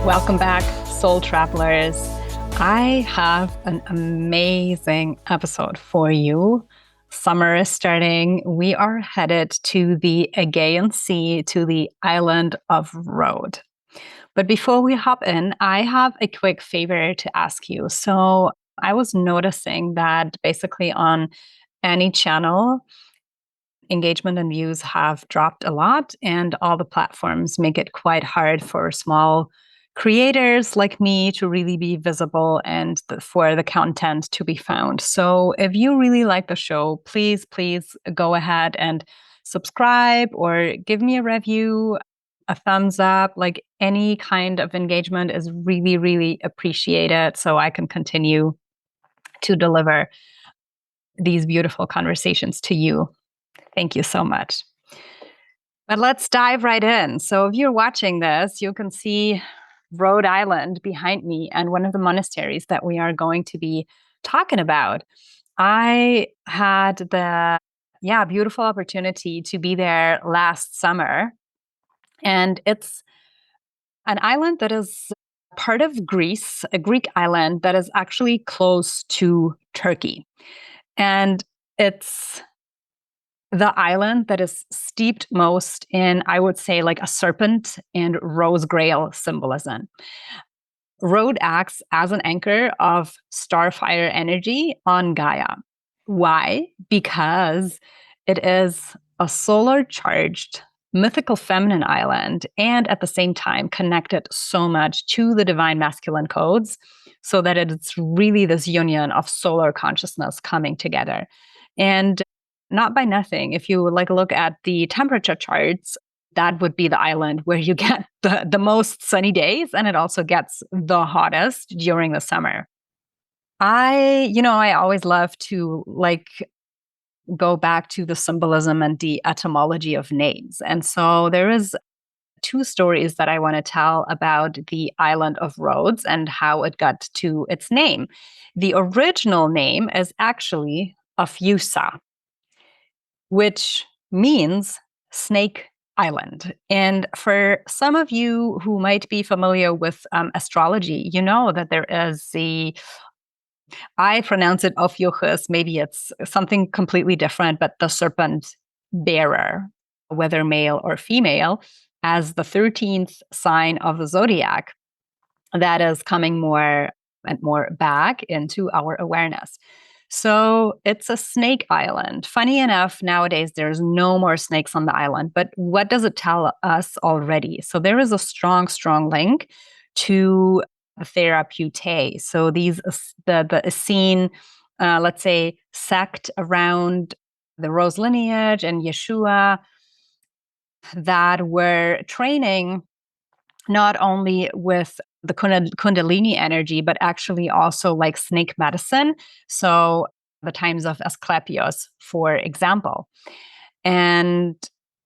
Welcome back, soul travelers. I have an amazing episode for you. Summer is starting. We are headed to the Aegean Sea, to the island of Rhodes. But before we hop in, I have a quick favor to ask you. So I was noticing that basically on any channel, engagement and views have dropped a lot, and all the platforms make it quite hard for small creators like me to really be visible and for the content to be found. So if you really like the show, please go ahead and subscribe or give me a review, a thumbs up. Like, any kind of engagement is really appreciated so I can continue to deliver these beautiful conversations to you. Thank you so much. But let's dive right in. So if you're watching this, you can see Rhode Island behind me and one of the monasteries that we are going to be talking about. I had the beautiful opportunity to be there last summer. And it's an island that is part of Greece, a Greek island that is actually close to Turkey. And it's the island that is steeped most in, I would say, like a serpent and rose Grail symbolism. Rhodes acts as an anchor of Starfire Energy on Gaia. Why? Because it is a solar-charged, mythical feminine island, and at the same time connected so much to the divine masculine codes, so that it's really this union of solar consciousness coming together. And not by nothing, if you look at the temperature charts, that would be the island where you get the most sunny days, and it also gets the hottest during the summer. I always love to go back to the symbolism and the etymology of names. And so there is two stories that I want to tell about the island of Rhodes and how it got to its name. The original name is actually Ophiussa, which means snake island. And for some of you who might be familiar with astrology, you know that there is I pronounce it Ophiuchus, maybe it's something completely different, but the serpent bearer, whether male or female, as the 13th sign of the zodiac, that is coming more and more back into our awareness. So it's a snake island. Funny enough, nowadays there's no more snakes on the island, but what does it tell us already? So there is a strong link to the therapeutae. So these the Essene, let's say, sect around the Rose lineage and Yeshua that were training not only with the Kundalini energy, but actually also like snake medicine. So the times of Asclepius, for example. And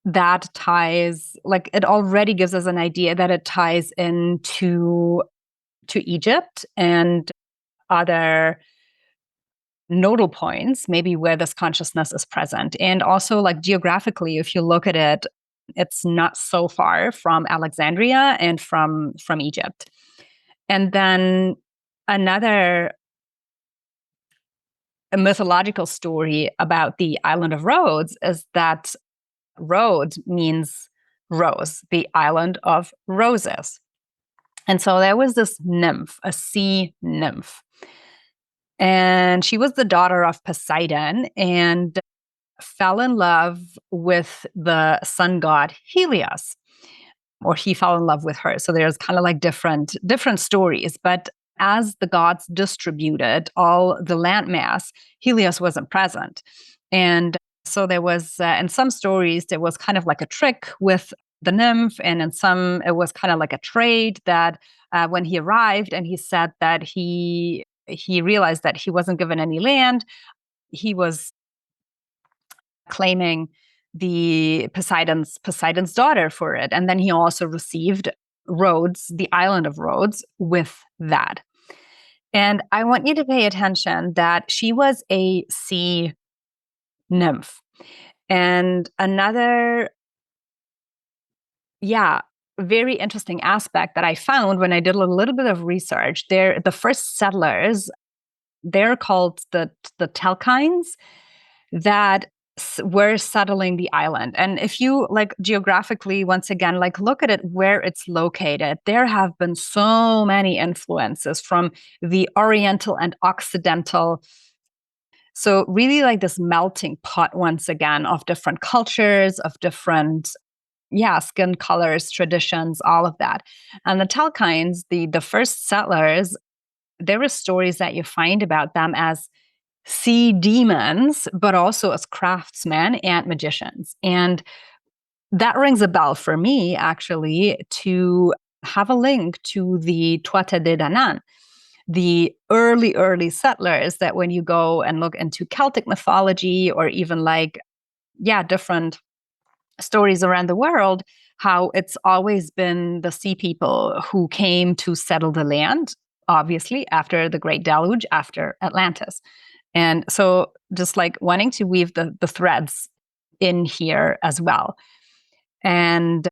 that ties, it already gives us an idea that it ties into Egypt and other nodal points, maybe where this consciousness is present. And also, geographically, if you look at it, it's not so far from Alexandria and from Egypt. And then another mythological story about the island of Rhodes is that Rhodes means rose, the island of roses. And so there was this nymph, a sea nymph. And she was the daughter of Poseidon and fell in love with the sun god Helios, or he fell in love with her. So there's kind of different stories. But as the gods distributed all the landmass, Helios wasn't present. And so there was, in some stories, there was kind of like a trick with the nymph. And in some, it was kind of like a trade that when he arrived and he said that he realized that he wasn't given any land, he was claiming the Poseidon's daughter for it. And then he also received Rhodes, the island of Rhodes, with that. And I want you to pay attention that she was a sea nymph. And another, very interesting aspect that I found when I did a little bit of research. The first settlers, they're called the Telchines, that were settling the island. And if you like geographically, once again, like look at it where it's located, there have been so many influences from the Oriental and Occidental. So really like this melting pot, once again, of different cultures, of different skin colors, traditions, all of that. And the Telchines, the first settlers, there are stories that you find about them as sea demons, but also as craftsmen and magicians. And that rings a bell for me, actually, to have a link to the Tuatha De Danann, the early settlers that when you go and look into Celtic mythology or even like, different stories around the world, how it's always been the sea people who came to settle the land, obviously, after the Great Deluge, after Atlantis. And so just like wanting to weave the threads in here as well. And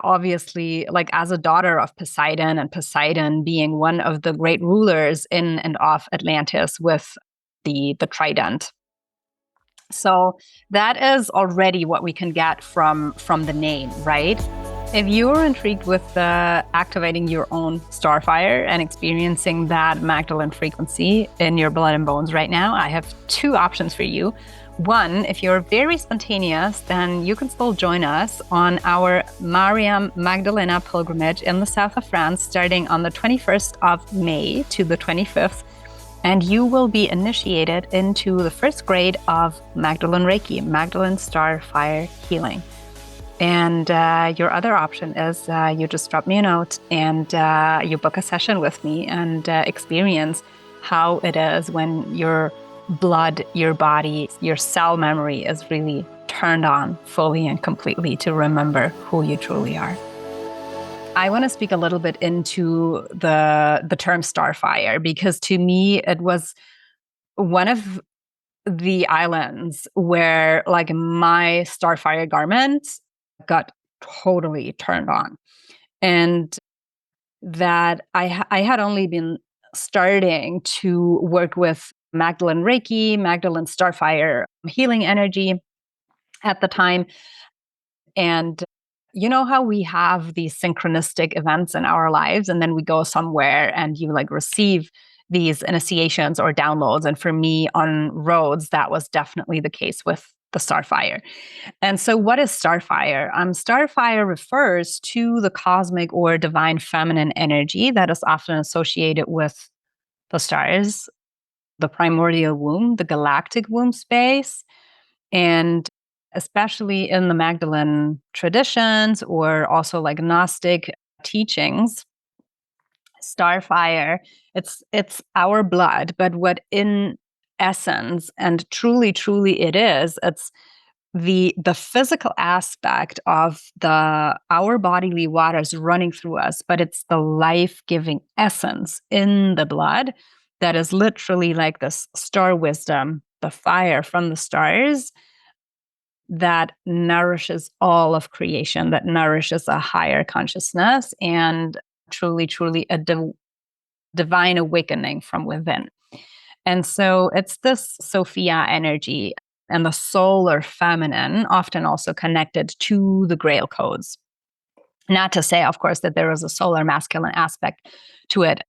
obviously, like as a daughter of Poseidon, and Poseidon being one of the great rulers in and off Atlantis with the trident. So that is already what we can get from the name, right? If you're intrigued with activating your own Starfire and experiencing that Magdalene frequency in your blood and bones right now, I have two options for you. One, if you're very spontaneous, then you can still join us on our Mariam Magdalena pilgrimage in the south of France, starting on the 21st of May to the 25th. And you will be initiated into the first grade of Magdalene Reiki, Magdalene Starfire Healing. And your other option is you just drop me a note and you book a session with me and experience how it is when your blood, your body, your cell memory is really turned on fully and completely to remember who you truly are. I want to speak a little bit into the term Starfire, because to me, it was one of the islands where like my Starfire garment got totally turned on. And that I had only been starting to work with Magdalene Reiki, Magdalene Starfire Healing Energy at the time. And you know how we have these synchronistic events in our lives, and then we go somewhere and you like receive these initiations or downloads. And for me on Rhodes, that was definitely the case with the Starfire. And so what is Starfire? Starfire refers to the cosmic or divine feminine energy that is often associated with the stars, the primordial womb, the galactic womb space, and especially in the Magdalene traditions or also like Gnostic teachings, Starfire, it's our blood, but what in essence and truly it is, it's the physical aspect of our bodily waters running through us, but it's the life-giving essence in the blood that is literally like this star wisdom, the fire from the stars that nourishes all of creation, that nourishes a higher consciousness and truly a divine awakening from within. And so it's this Sophia energy and the solar feminine, often also connected to the Grail codes. Not to say, of course, that there is a solar masculine aspect to it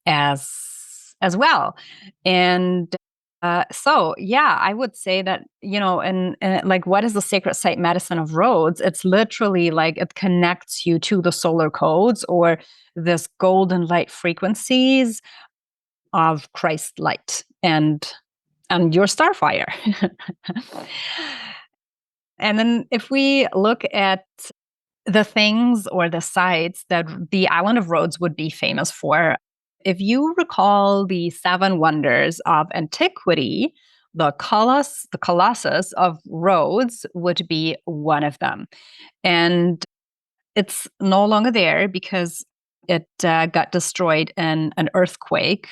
as well. And I would say that, and like, what is the sacred site medicine of Rhodes? It's literally like it connects you to the solar codes or this golden light frequencies of Christ light and your Starfire. And then if we look at the things or the sites that the island of Rhodes would be famous for, if you recall the seven wonders of antiquity, the Colossus of Rhodes would be one of them. And it's no longer there because it got destroyed in an earthquake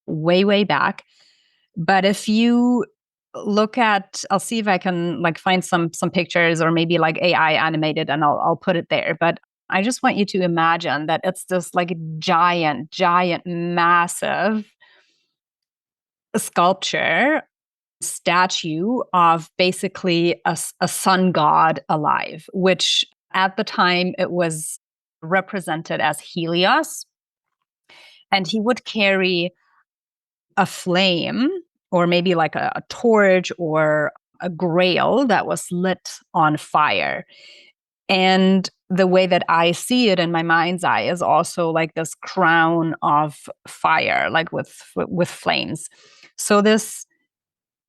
way back. But if you I'll see if I can like find some pictures or maybe like AI animated, and I'll put it there. But I just want you to imagine that it's this like giant, massive sculpture, statue of basically a sun god alive, which at the time it was represented as Helios. And he would carry a flame or maybe like a torch or a grail that was lit on fire. And the way that I see it in my mind's eye is also like this crown of fire, like with flames. So this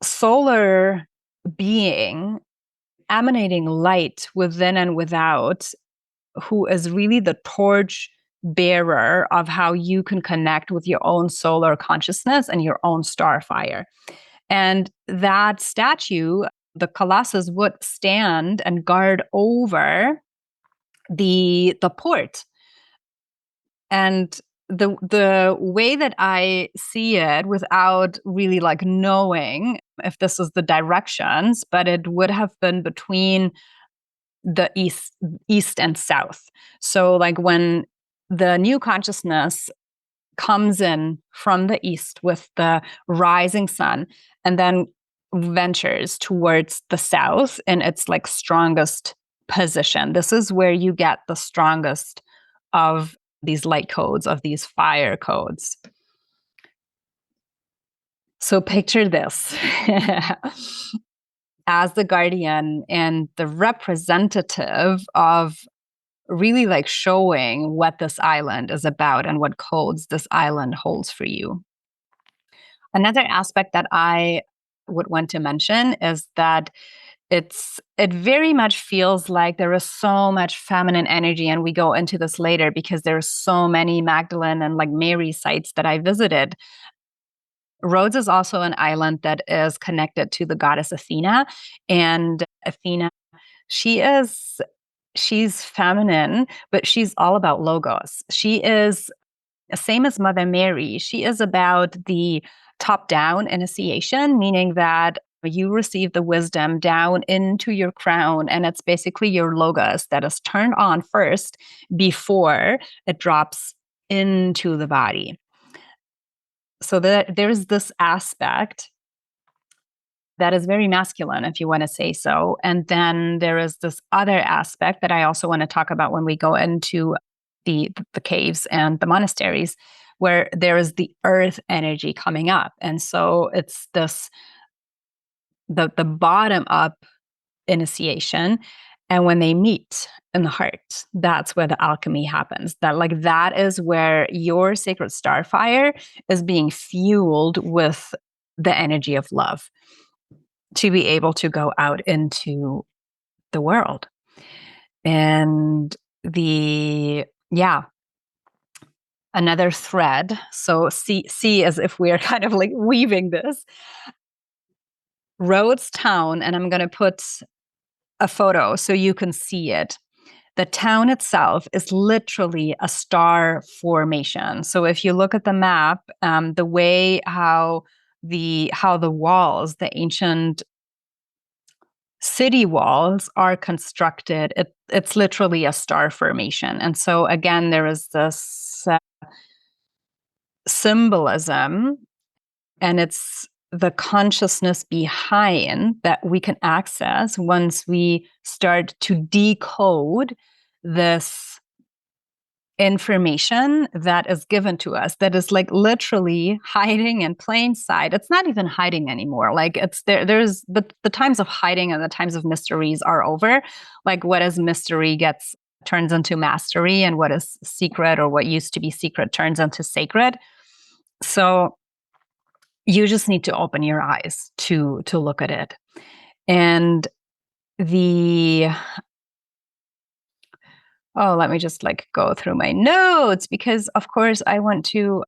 solar being emanating light within and without, who is really the torch bearer of how you can connect with your own solar consciousness and your own starfire. And that statue, the Colossus, would stand and guard over the port. And the way that I see it, without really like knowing if this is the directions, but it would have been between the east and south. So like when the new consciousness comes in from the east with the rising sun and then ventures towards the south in its like strongest position, this is where you get the strongest of these light codes, of these fire codes. So picture this as the guardian and the representative of really like showing what this island is about and what codes this island holds for you. Another aspect that I would want to mention is that it very much feels like there is so much feminine energy, and we go into this later because there's so many Magdalene and like Mary sites that I visited. Rhodes is also an island that is connected to the goddess Athena, and Athena, she's feminine, but she's all about logos. She is same as Mother Mary. She is about the top down initiation, meaning that you receive the wisdom down into your crown, and it's basically your logos that is turned on first before it drops into the body. So there's this aspect that is very masculine, if you want to say so. And then there is this other aspect that I also want to talk about when we go into the caves and the monasteries, where there is the earth energy coming up. And so it's this the bottom up initiation. And when they meet in the heart, that's where the alchemy happens. That is where your sacred starfire is being fueled with the energy of love to be able to go out into the world. And another thread. So see as if we're kind of like weaving this. Rhodes town, and I'm going to put a photo so you can see it. The town itself is literally a star formation. So if you look at the map, the way how the walls, the ancient city walls are constructed, it's literally a star formation. And so again, there is this symbolism, and it's the consciousness behind that we can access once we start to decode this information that is given to us, that is like literally hiding in plain sight. It's not even hiding anymore. Like it's there's the times of hiding and the times of mysteries are over. Like what is mystery turns into mastery, and what is secret or what used to be secret turns into sacred. So you just need to open your eyes to look at it. And let me just like go through my notes, because of course I want to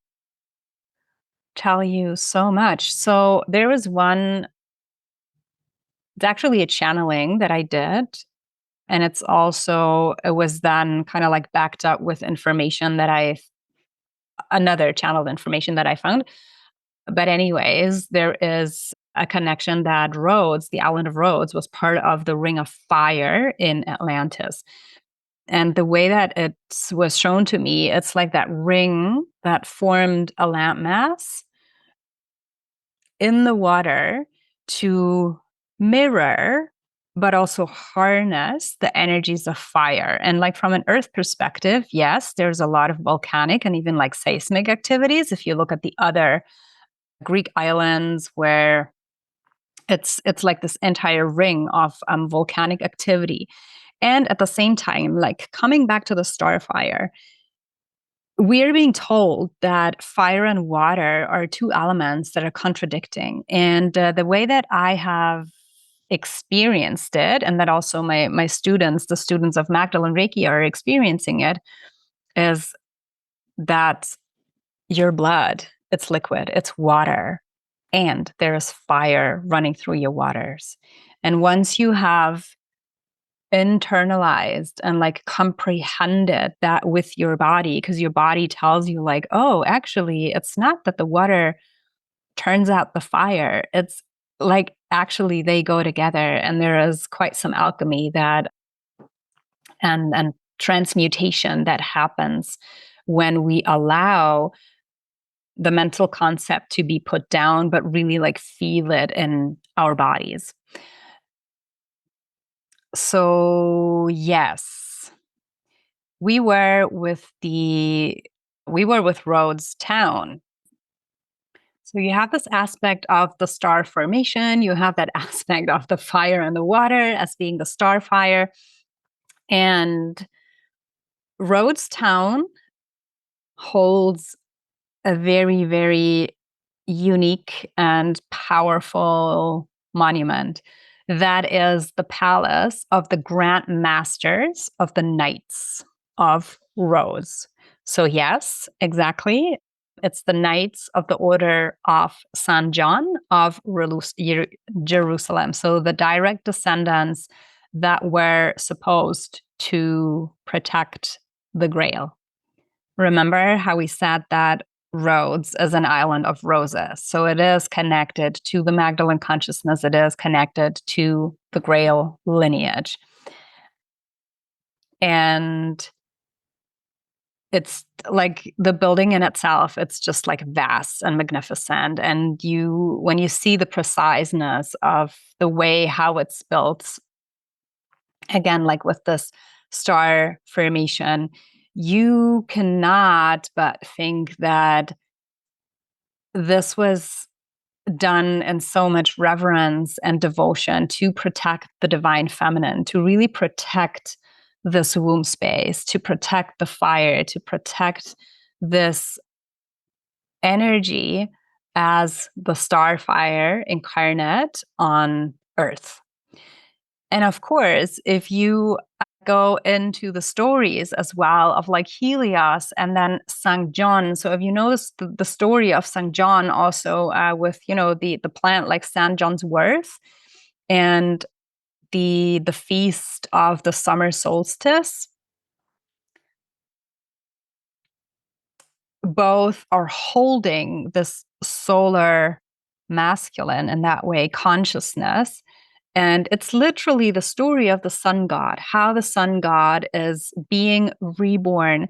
tell you so much. So there was it's actually a channeling that I did. And it was then kind of like backed up with information another channeled information that I found. But anyways, there is a connection that Rhodes, the island of Rhodes, was part of the Ring of Fire in Atlantis. And the way that it was shown to me, it's like that ring that formed a landmass in the water to mirror, but also harness the energies of fire. And like from an Earth perspective, yes, there's a lot of volcanic and even like seismic activities. If you look at the other Greek islands where it's like this entire ring of volcanic activity. And at the same time, like coming back to the Starfire, we're being told that fire and water are two elements that are contradicting. And the way that I have experienced it, and that also my students, the students of Magdalene Reiki, are experiencing it, is that your blood, it's liquid, it's water, and there is fire running through your waters. And once you have internalized and like comprehended that with your body, because your body tells you like, oh, actually it's not that the water turns out the fire, it's like actually they go together, and there is quite some alchemy that and transmutation that happens when we allow the mental concept to be put down, but really like feel it in our bodies. So yes, we were with Rhodes town. So you have this aspect of the star formation, you have that aspect of the fire and the water as being the starfire. And Rhodes town holds a very, very unique and powerful monument. That is the palace of the Grand Masters of the Knights of Rhodes. So, yes, exactly. It's the Knights of the Order of San John of Jerusalem. So, the direct descendants that were supposed to protect the Grail. Remember how we said that Rhodes is an island of roses. So it is connected to the Magdalene consciousness. It is connected to the Grail lineage. And it's like the building in itself, it's just like vast and magnificent. And when you see the preciseness of the way how it's built, again, like with this star formation, you cannot but think that this was done in so much reverence and devotion to protect the divine feminine, to really protect this womb space, to protect the fire, to protect this energy as the starfire incarnate on Earth. And of course, if you go into the stories as well of like Helios and then St. John. So if you notice the story of St. John also with, the plant like St. John's wort and the feast of the summer solstice, both are holding this solar masculine in that way consciousness. And it's literally the story of the sun god, how the sun god is being reborn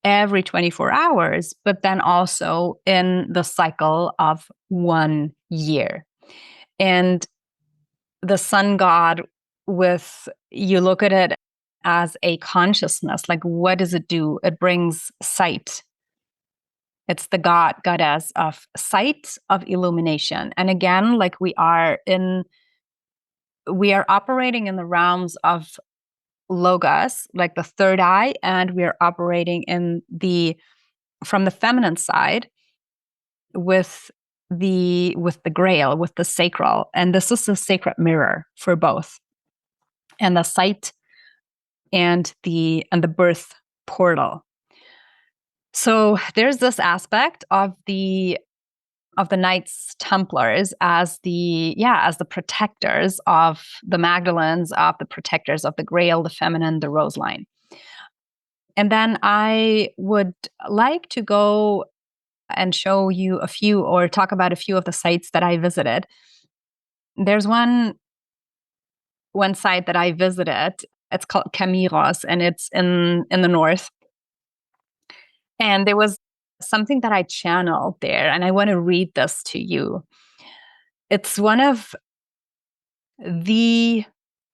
every 24 hours, but then also in the cycle of 1 year. And the sun god, you look at it as a consciousness, like what does it do? It brings sight. It's the goddess of sight, of illumination. And again, like we are operating in the realms of logos, like the third eye, and we are operating from the feminine side with the Grail, with the sacral, and this is the sacred mirror for both, and the sight and the birth portal. So there's this aspect of the Knights Templars as the protectors of the Magdalens, of the protectors of the Grail, the feminine, the rose line. And then I would like to go and show you or talk about a few of the sites that I visited. There's one site that I visited. It's called Camiros, and it's in the north. And there was something that I channeled there, and I want to read this to you. It's one of the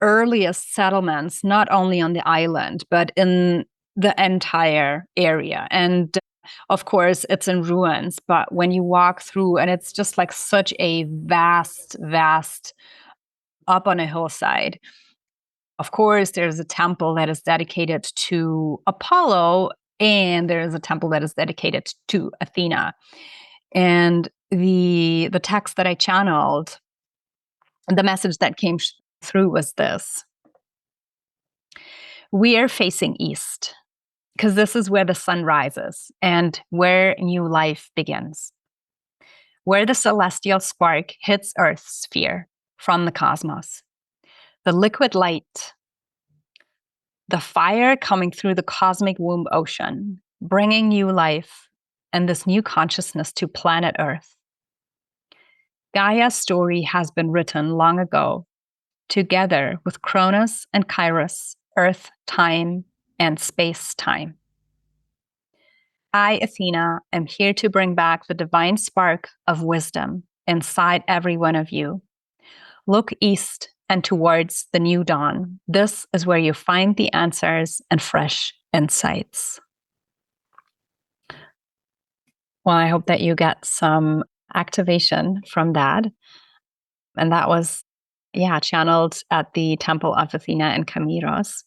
earliest settlements, not only on the island, but in the entire area. And of course, it's in ruins, but when you walk through, and it's just like such a vast, up on a hillside. Of course, there's a temple that is dedicated to Apollo, and there is a temple that is dedicated to Athena. And the text that I channeled, the message that came through was this: we are facing east because this is where the sun rises and where new life begins, where the celestial spark hits Earth's sphere from the cosmos. The liquid light, the fire coming through the cosmic womb ocean, bringing new life and this new consciousness to planet Earth. Gaia's story has been written long ago, together with Cronus and Kairos, Earth, time, and space-time. I, Athena, am here to bring back the divine spark of wisdom inside every one of you. Look east and towards the new dawn. This is where you find the answers and fresh insights. Well, I hope that you get some activation from that. And that was, channeled at the Temple of Athena in Camiros.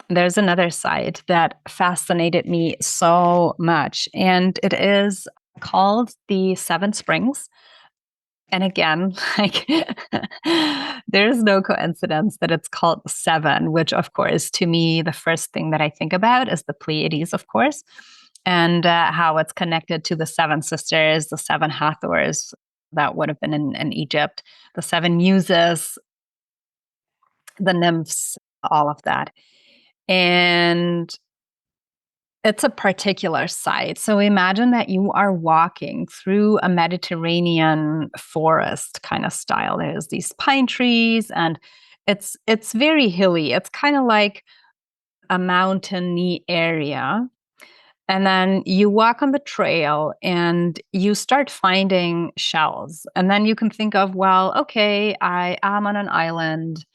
There's another site that fascinated me so much, and it is called the Seven Springs. And again, like there's no coincidence that it's called seven, which of course, to me, the first thing that I think about is the Pleiades, of course, and how it's connected to the seven sisters, the seven Hathors that would have been in Egypt, the seven muses, the nymphs, all of that. And it's a particular site. So imagine that you are walking through a Mediterranean forest kind of style. There's these pine trees, and it's very hilly. It's kind of like a mountainy area. And then you walk on the trail and you start finding shells. And then you can think of, well, okay, I am on an island.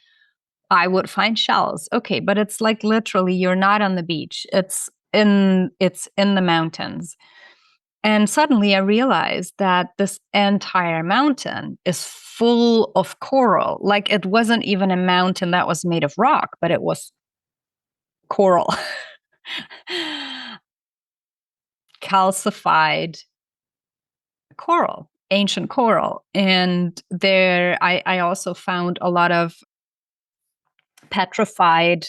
I would find shells. Okay, but it's like literally you're not on the beach. It's in the mountains. And suddenly I realized that this entire mountain is full of coral. Like it wasn't even a mountain that was made of rock, but it was coral. Calcified coral, ancient coral. And there I also found a lot of petrified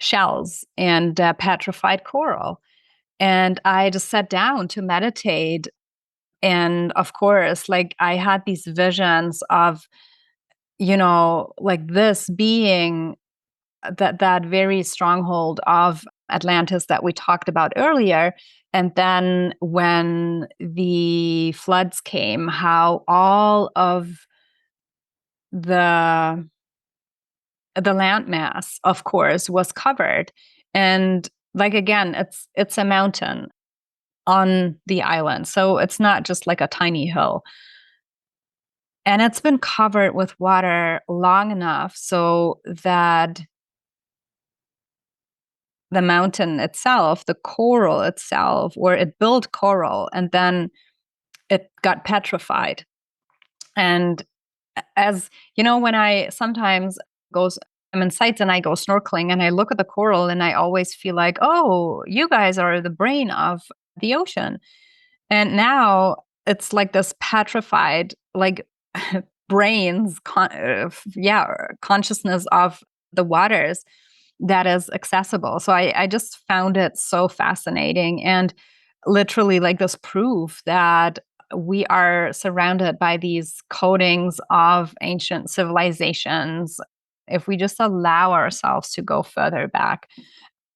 shells and petrified coral. And I just sat down to meditate. And of course, like I had these visions of, like this being that very stronghold of Atlantis that we talked about earlier. And then when the floods came, how all of the landmass, of course, was covered. And like again, it's a mountain on the island. So it's not just like a tiny hill. And it's been covered with water long enough so that the mountain itself, the coral itself, or it built coral and then it got petrified. And as you know, when I sometimes I'm in sites and I go snorkeling and I look at the coral and I always feel like, oh, you guys are the brain of the ocean. And now it's like this petrified, like brains, consciousness of the waters that is accessible. So I just found it so fascinating and literally like this proof that we are surrounded by these codings of ancient civilizations if we just allow ourselves to go further back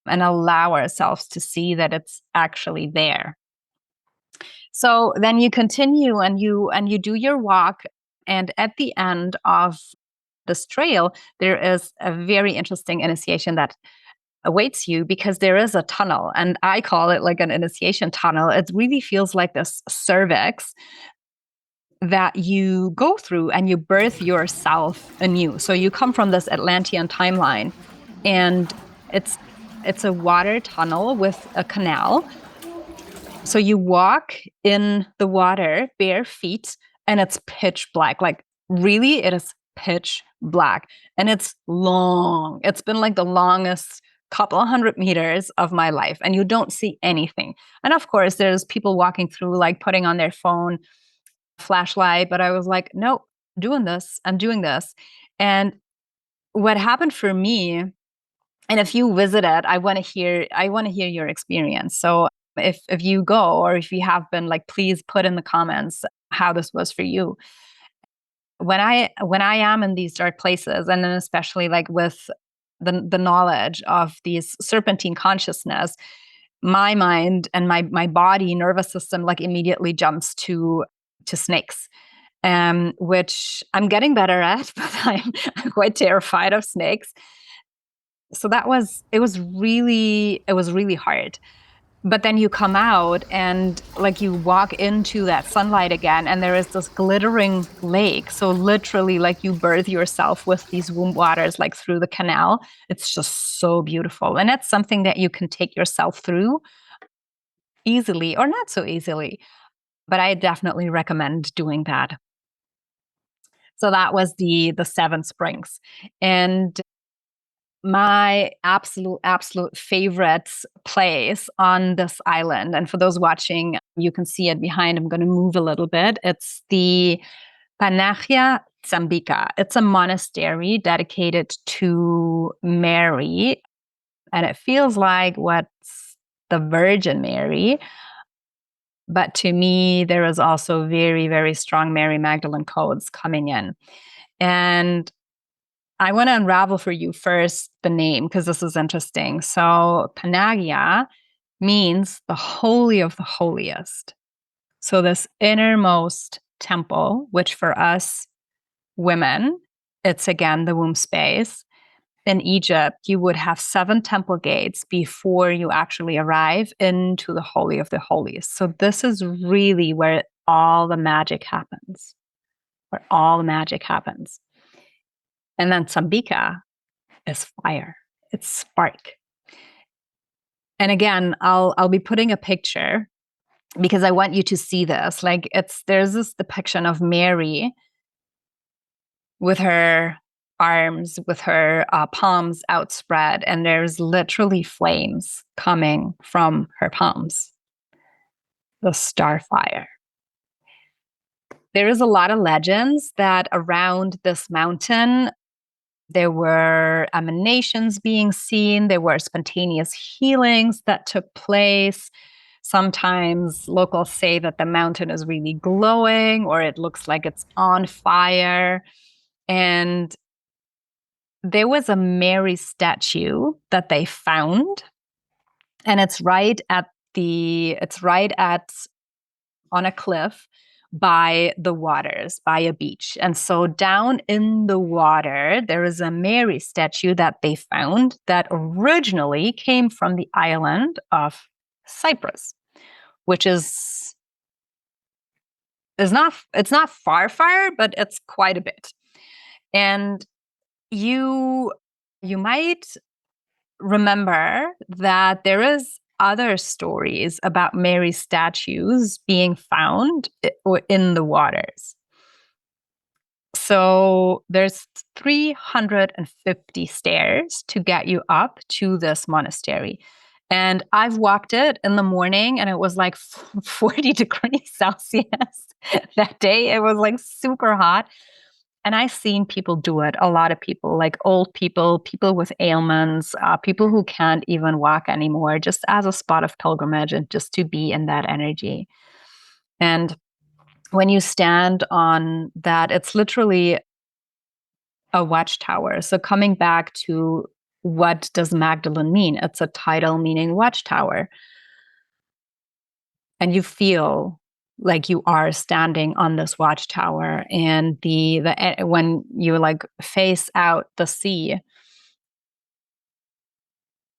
and allow ourselves to see that it's actually there. So then you continue and you do your walk, and at the end of this trail, there is a very interesting initiation that awaits you, because there is a tunnel, and I call it like an initiation tunnel. It really feels like this cervix that you go through and you birth yourself anew. So you come from this Atlantean timeline, and it's it's a water tunnel with a canal. So you walk in the water bare feet, and it's pitch black. Like, really, it is pitch black. And it's long. It's been like the longest couple of 100 meters of my life, and you don't see anything. And of course, there's people walking through, like putting on their phone flashlight. But I was like, no, doing this. I'm doing this. And what happened for me, and if you visited, I want to hear your experience. So if you go, or if you have been, like, please put in the comments how this was for you. When I am in these dark places, and then especially like with the knowledge of these serpentine consciousness, my mind and my body nervous system like immediately jumps to snakes, which I'm getting better at, but I'm quite terrified of snakes. So it was really hard. But then you come out and like you walk into that sunlight again, and there is this glittering lake. So literally, like, you birth yourself with these womb waters, like through the canal. It's just so beautiful. And that's something that you can take yourself through easily or not so easily. But I definitely recommend doing that. So that was the Seven Springs. And my absolute favorite place on this island, and for those watching, you can see it behind. I'm going to move a little bit. It's the Panagia Tsambika. It's a monastery dedicated to Mary, and it feels like what's the Virgin Mary. But to me, there is also very, very strong Mary Magdalene codes coming in. And I want to unravel for you first the name, because this is interesting. So Panagia means the holy of the holiest. So this innermost temple, which for us women, it's again the womb space. In Egypt, you would have 7 temple gates before you actually arrive into the holy of the holiest. So this is really where all the magic happens, where all the magic happens. And then Tsambika is fire. It's spark. And again, I'll be putting a picture because I want you to see this. Like, there's this depiction of Mary with her arms, with her palms outspread, and there's literally flames coming from her palms. The starfire. There is a lot of legends that around this mountain there were emanations being seen. There were spontaneous healings that took place. Sometimes locals say that the mountain is really glowing, or it looks like it's on fire. And there was a Mary statue that they found, and it's right at on a cliff by the waters, by a beach. And so down in the water, there is a Mary statue that they found that originally came from the island of Cyprus, which it's not far, but it's quite a bit. And you might remember that there is other stories about Mary statues being found in the waters. So there's 350 stairs to get you up to this monastery. And I've walked it in the morning, and it was like 40 degrees Celsius that day. It was like super hot. And I've seen people do it, a lot of people, like old people, people with ailments, people who can't even walk anymore, just as a spot of pilgrimage and just to be in that energy. And when you stand on that, it's literally a watchtower. So coming back to what does Magdalene mean? It's a title meaning watchtower. And you feel like you are standing on this watchtower, and the when you like face out the sea,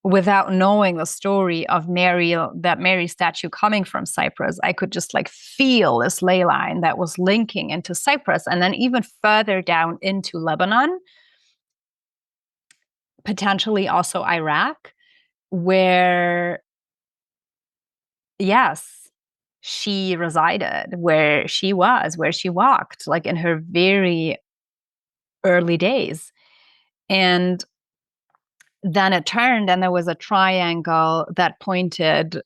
without knowing the story of Mary, that Mary statue coming from Cyprus, I could just like feel this ley line that was linking into Cyprus and then even further down into Lebanon, potentially also Iraq, where, yes, she resided, where she was, where she walked, like in her very early days. And then it turned and there was a triangle that pointed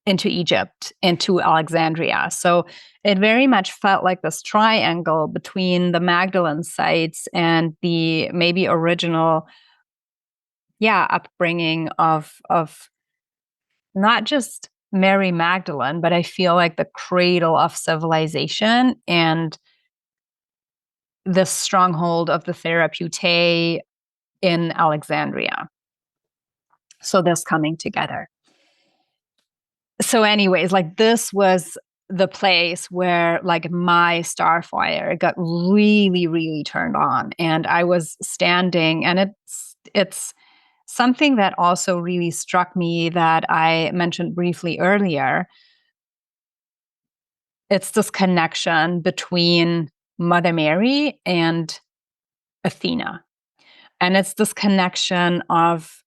into Egypt, into Alexandria. So it very much felt like this triangle between the Magdalene sites and the maybe original, upbringing of not just Mary Magdalene, but I feel like the cradle of civilization and the stronghold of the Therapeutae in Alexandria. So this coming together. So anyways, like this was the place where like my starfire got really, really turned on. And I was standing, and it's something that also really struck me that I mentioned briefly earlier. It's this connection between Mother Mary and Athena. And it's this connection of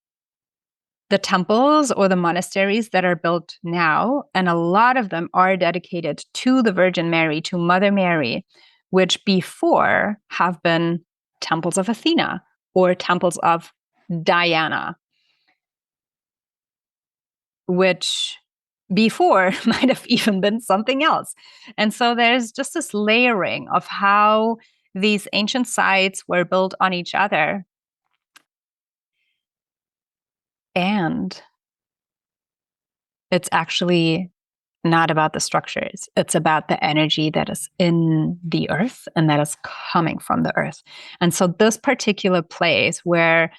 the temples or the monasteries that are built now, and a lot of them are dedicated to the Virgin Mary, to Mother Mary, which before have been temples of Athena or temples of Diana, which before might have even been something else. And so there's just this layering of how these ancient sites were built on each other. And it's actually not about the structures. It's about the energy that is in the earth and that is coming from the earth. And so this particular place where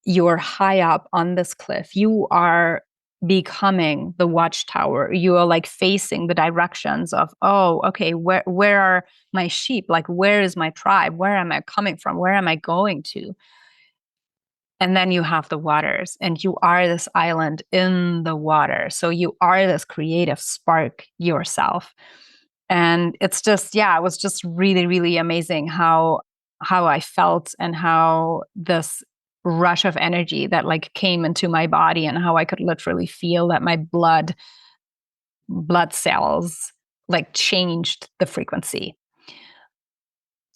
you're high up on this cliff, you are becoming the watchtower. You are like facing the directions of, oh, okay, where are my sheep? Like, where is my tribe? Where am I coming from? Where am I going to? And then you have the waters, and you are this island in the water. So you are this creative spark yourself. And it's just, it was just really, really amazing how I felt and how this rush of energy that like came into my body, and how I could literally feel that my blood cells like changed the frequency.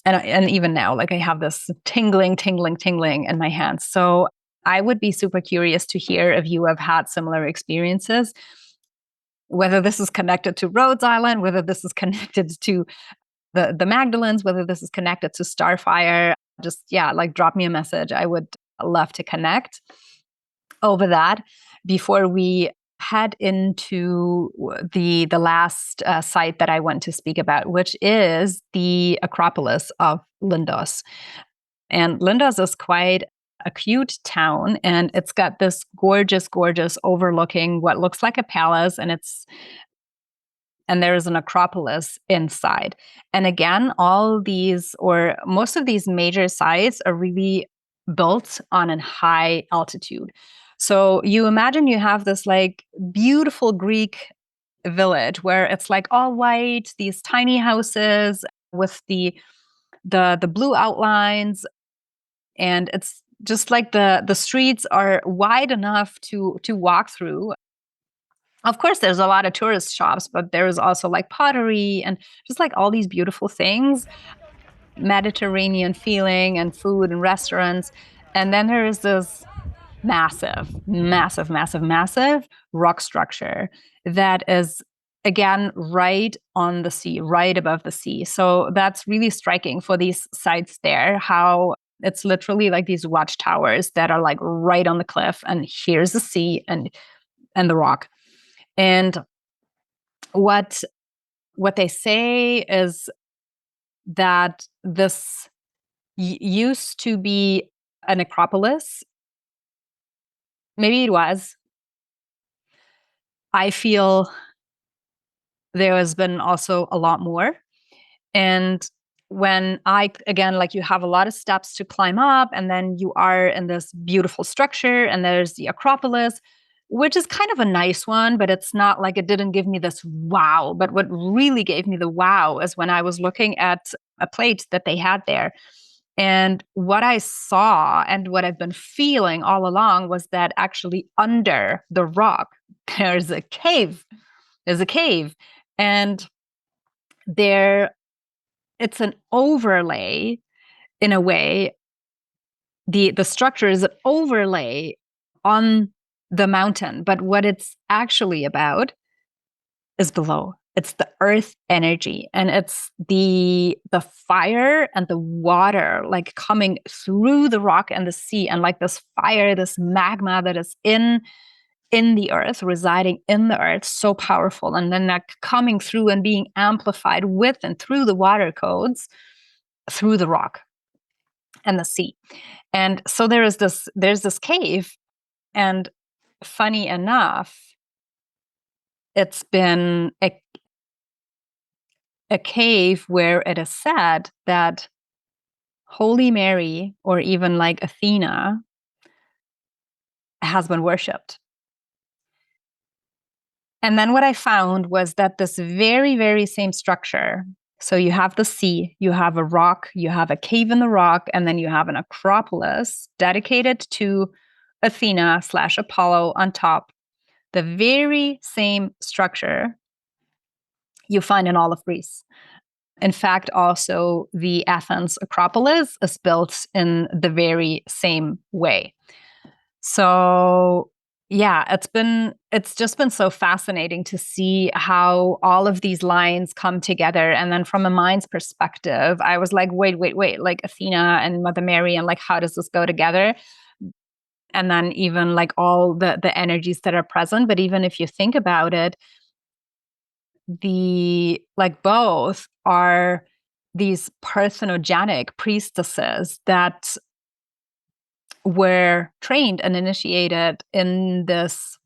And even now, like I have this tingling in my hands. So I would be super curious to hear if you have had similar experiences, whether this is connected to Rhodes Island, whether this is connected to the Magdalens, whether this is connected to Starfire. Just, like drop me a message. I would love to connect over that before we head into the last site that I want to speak about, which is the Acropolis of Lindos. And Lindos is quite a cute town, and it's got this gorgeous, gorgeous overlooking what looks like a palace, and there is an acropolis inside. And again, all these or most of these major sites are really built on a high altitude. So you imagine you have this like beautiful Greek village where it's like all white, these tiny houses with the blue outlines, and it's just like the streets are wide enough to walk through. Of course, there's a lot of tourist shops, but there is also like pottery and just like all these beautiful things, Mediterranean feeling and food and restaurants. And then there is this massive, massive, massive, massive rock structure that is, again, right on the sea, right above the sea. So that's really striking for these sites there, how it's literally like these watchtowers that are like right on the cliff, and here's the sea and the rock. And what they say is that this used to be an acropolis. Maybe it was. I feel there has been also a lot more. And when again, like, you have a lot of steps to climb up, and then you are in this beautiful structure, and there's the Acropolis, which is kind of a nice one, but it's not like, it didn't give me this wow. But what really gave me the wow is when I was looking at a plate that they had there. And what I saw and what I've been feeling all along was that actually under the rock, there's a cave. There's a cave. And there, it's an overlay in a way. The structure is an overlay on the mountain, but what it's actually about is below. It's the earth energy, and it's the fire and the water, like, coming through the rock and the sea, and like this fire, this magma that is in the earth, residing in the earth, so powerful, and then like coming through and being amplified with and through the water codes, through the rock and the sea. And so there's this cave, and funny enough, it's been a cave where it is said that Holy Mary, or even like Athena, has been worshipped. And then what I found was that this very, very same structure, so you have the sea, you have a rock, you have a cave in the rock, and then you have an Acropolis dedicated to Athena/Apollo on top. The very same structure you find in all of Greece. In fact, also the Athens Acropolis is built in the very same way. So yeah, it's just been so fascinating to see how all of these lines come together. And then from a mind's perspective, I was like, wait, like Athena and Mother Mary, and like, how does this go together? And then even like all the energies that are present. But even if you think about it, both are these parthenogenic priestesses that were trained and initiated in this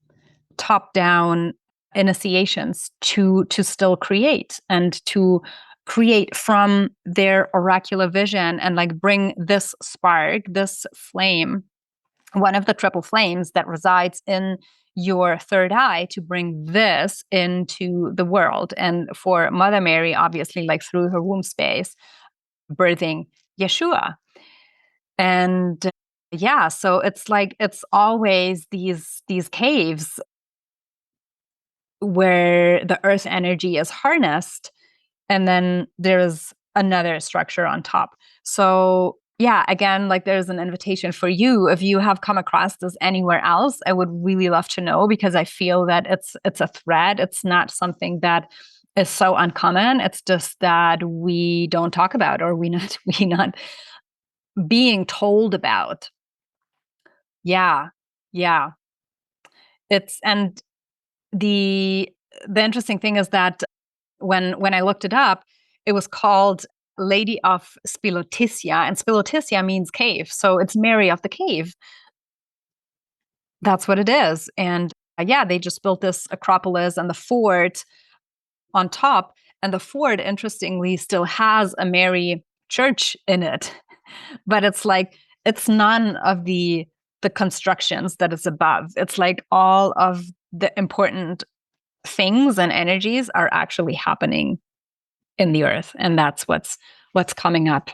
top-down initiations to still create, and to create from their oracular vision, and like bring this spark, this flame, one of the triple flames that resides in your third eye, to bring this into the world. And for Mother Mary, obviously, like through her womb space, birthing Yeshua. And yeah, so it's like, it's always these caves where the earth energy is harnessed, and then there's another structure on top. So yeah, again, like, there's an invitation for you. If you have come across this anywhere else, I would really love to know, because I feel that it's a thread. It's not something that is so uncommon. It's just that we don't talk about, or we not being told about. Yeah. Yeah. And the interesting thing is that when I looked it up, it was called Lady of Spilotisia, and Spilotisia means cave. So it's Mary of the Cave. That's what it is. And yeah, they just built this Acropolis and the fort on top. And the fort, interestingly, still has a Mary church in it. But it's like, it's none of the constructions that is above. It's like all of the important things and energies are actually happening in the earth, and that's what's coming up.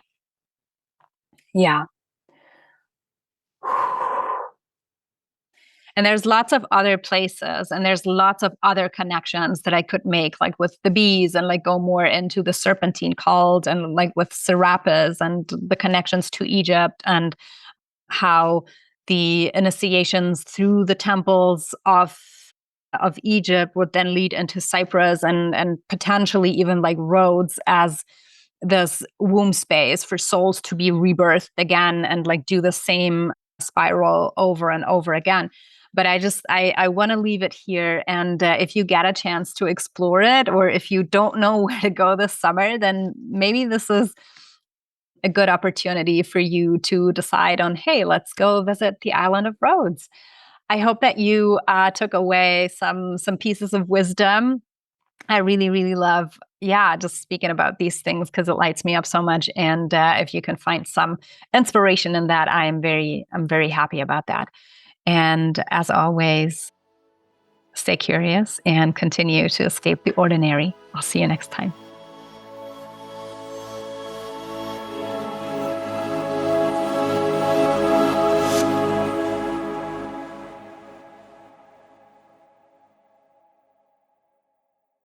Yeah. And there's lots of other places, and there's lots of other connections that I could make, like with the bees, and like go more into the serpentine cult, and like with Serapis and the connections to Egypt, and how the initiations through the temples of Egypt would then lead into Cyprus, and potentially even like Rhodes as this womb space for souls to be rebirthed again, and like do the same spiral over and over again. But I want to leave it here. And if you get a chance to explore it, or if you don't know where to go this summer, then maybe this is a good opportunity for you to decide on, hey, let's go visit the island of Rhodes. I hope that you took away some pieces of wisdom I really, really love, just speaking about these things because it lights me up so much. And if you can find some inspiration in that, I'm very happy about that. And as always, stay curious and continue to escape the ordinary. I'll see you next time.